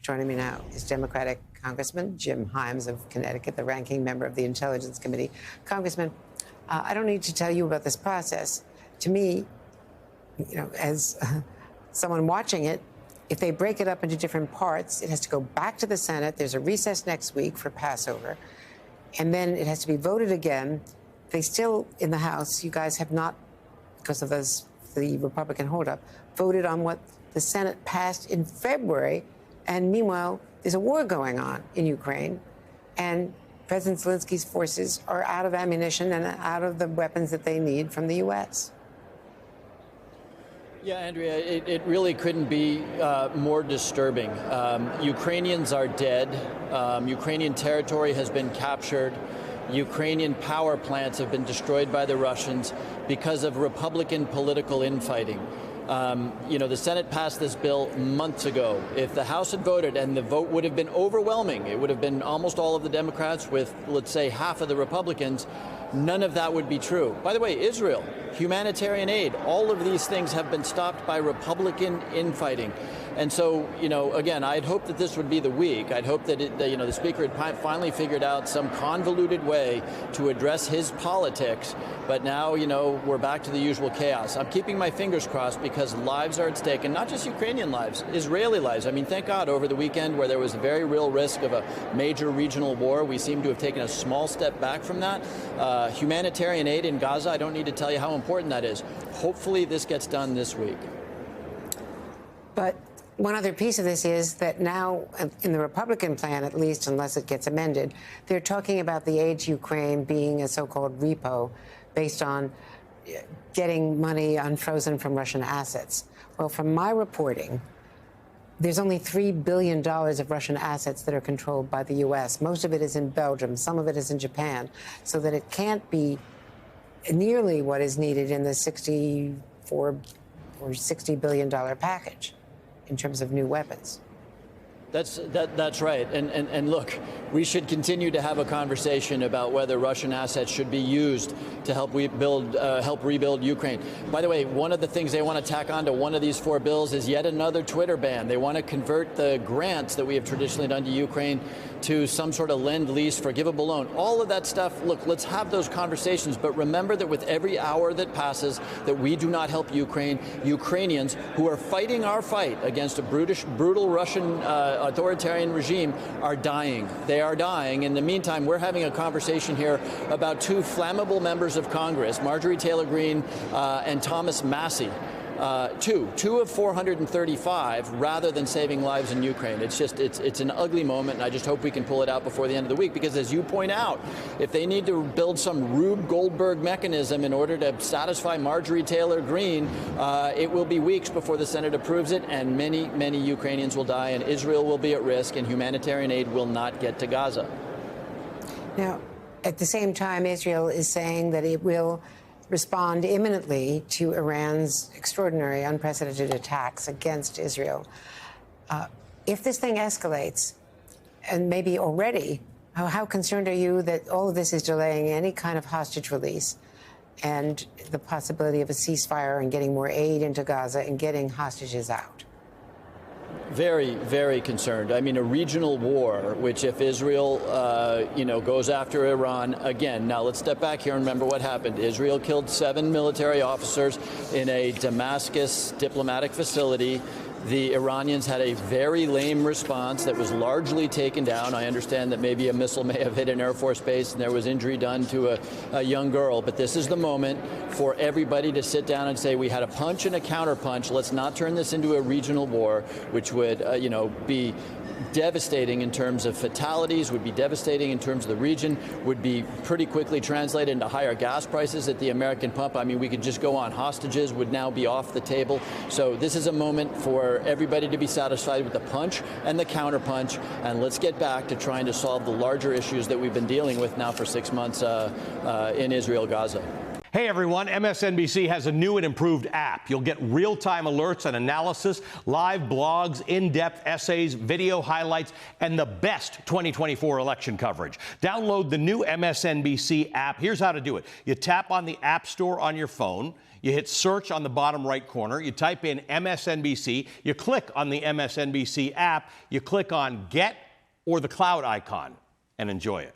Joining me now is Democratic Congressman Jim Himes of Connecticut, the ranking member of the Intelligence Committee. Congressman, I don't need to tell you about this process. To me, as someone watching it, if they break it up into different parts, it has to go back to the Senate. There's a recess next week for Passover, and then it has to be voted again. They still, in the House, you guys have not, because of the Republican holdup, voted on what the Senate passed in February. And meanwhile, there's a war going on in Ukraine, and President Zelensky's forces are out of ammunition and out of the weapons that they need from the U.S. Yeah, Andrea, it really couldn't be more disturbing. Ukrainians are dead. Ukrainian territory has been captured. Ukrainian power plants have been destroyed by the Russians because of Republican political infighting. The Senate passed this bill months ago. If the House had voted, and the vote would have been overwhelming, it would have been almost all of the Democrats with, let's say, half of the Republicans, none of that would be true. By the way, Israel, humanitarian aid, all of these things have been stopped by Republican infighting. And so, again, I'd hope that this would be the week. I'd hope that, the Speaker had finally figured out some convoluted way to address his politics. But now, we're back to the usual chaos. I'm keeping my fingers crossed because lives are at stake, and not just Ukrainian lives, Israeli lives. I mean, thank God over the weekend where there was a very real risk of a major regional war, we seem to have taken a small step back from that. Humanitarian aid in Gaza, I don't need to tell you how important that is. Hopefully this gets done this week. But one other piece of this is that now, in the Republican plan, at least, unless it gets amended, they're talking about the aid to Ukraine being a so-called repo based on getting money unfrozen from Russian assets. Well, from my reporting, there's only $3 billion of Russian assets that are controlled by the U.S. Most of it is in Belgium. Some of it is in Japan, so that it can't be nearly what is needed in the $64 or $60 billion package in terms of new weapons. That's right. And look, we should continue to have a conversation about whether Russian assets should be used to help rebuild Ukraine. By the way, one of the things they want to tack onto one of these four bills is yet another Twitter ban. They want to convert the grants that we have traditionally done to Ukraine to some sort of lend-lease forgivable loan. All of that stuff, look, let's have those conversations, but remember that with every hour that passes that we do not help Ukraine, Ukrainians who are fighting our fight against a brutal Russian authoritarian regime are dying. They are dying. In the meantime, we're having a conversation here about two flammable members of Congress, Marjorie Taylor Greene and Thomas Massie. Two of 435 rather than saving lives in Ukraine. It's an ugly moment, and I just hope we can pull it out before the end of the week, because as you point out, if they need to build some Rube Goldberg mechanism in order to satisfy Marjorie Taylor Greene, it will be weeks before the Senate approves it, and many, many Ukrainians will die, and Israel will be at risk, and humanitarian aid will not get to Gaza. Now, at the same time, Israel is saying that it will respond imminently to Iran's extraordinary, unprecedented attacks against Israel. If this thing escalates, and maybe already, how concerned are you that all of this is delaying any kind of hostage release and the possibility of a ceasefire and getting more aid into Gaza and getting hostages out? Very, very concerned. I mean, a regional war, which if Israel, goes after Iran again. Now, let's step back here and remember what happened. Israel killed 7 military officers in a Damascus diplomatic facility. The Iranians had a very lame response that was largely taken down. I understand that maybe a missile may have hit an Air Force base and there was injury done to a young girl. But this is the moment for everybody to sit down and say, we had a punch and a counterpunch. Let's not turn this into a regional war, which would, be devastating in terms of fatalities, would be devastating in terms of the region, would be pretty quickly translated into higher gas prices at the American pump. I mean, we could just go on. Hostages would now be off the table. So this is a moment for everybody to be satisfied with the punch and the counterpunch, and let's get back to trying to solve the larger issues that we've been dealing with now for 6 months in Israel, Gaza. Hey everyone, MSNBC has a new and improved app. You'll get real-time alerts and analysis, live blogs, in-depth essays, video highlights, and the best 2024 election coverage. Download the new MSNBC app. Here's how to do it. You tap on the App Store on your phone. You hit search on the bottom right corner. You type in MSNBC. You click on the MSNBC app. You click on Get or the cloud icon and enjoy it.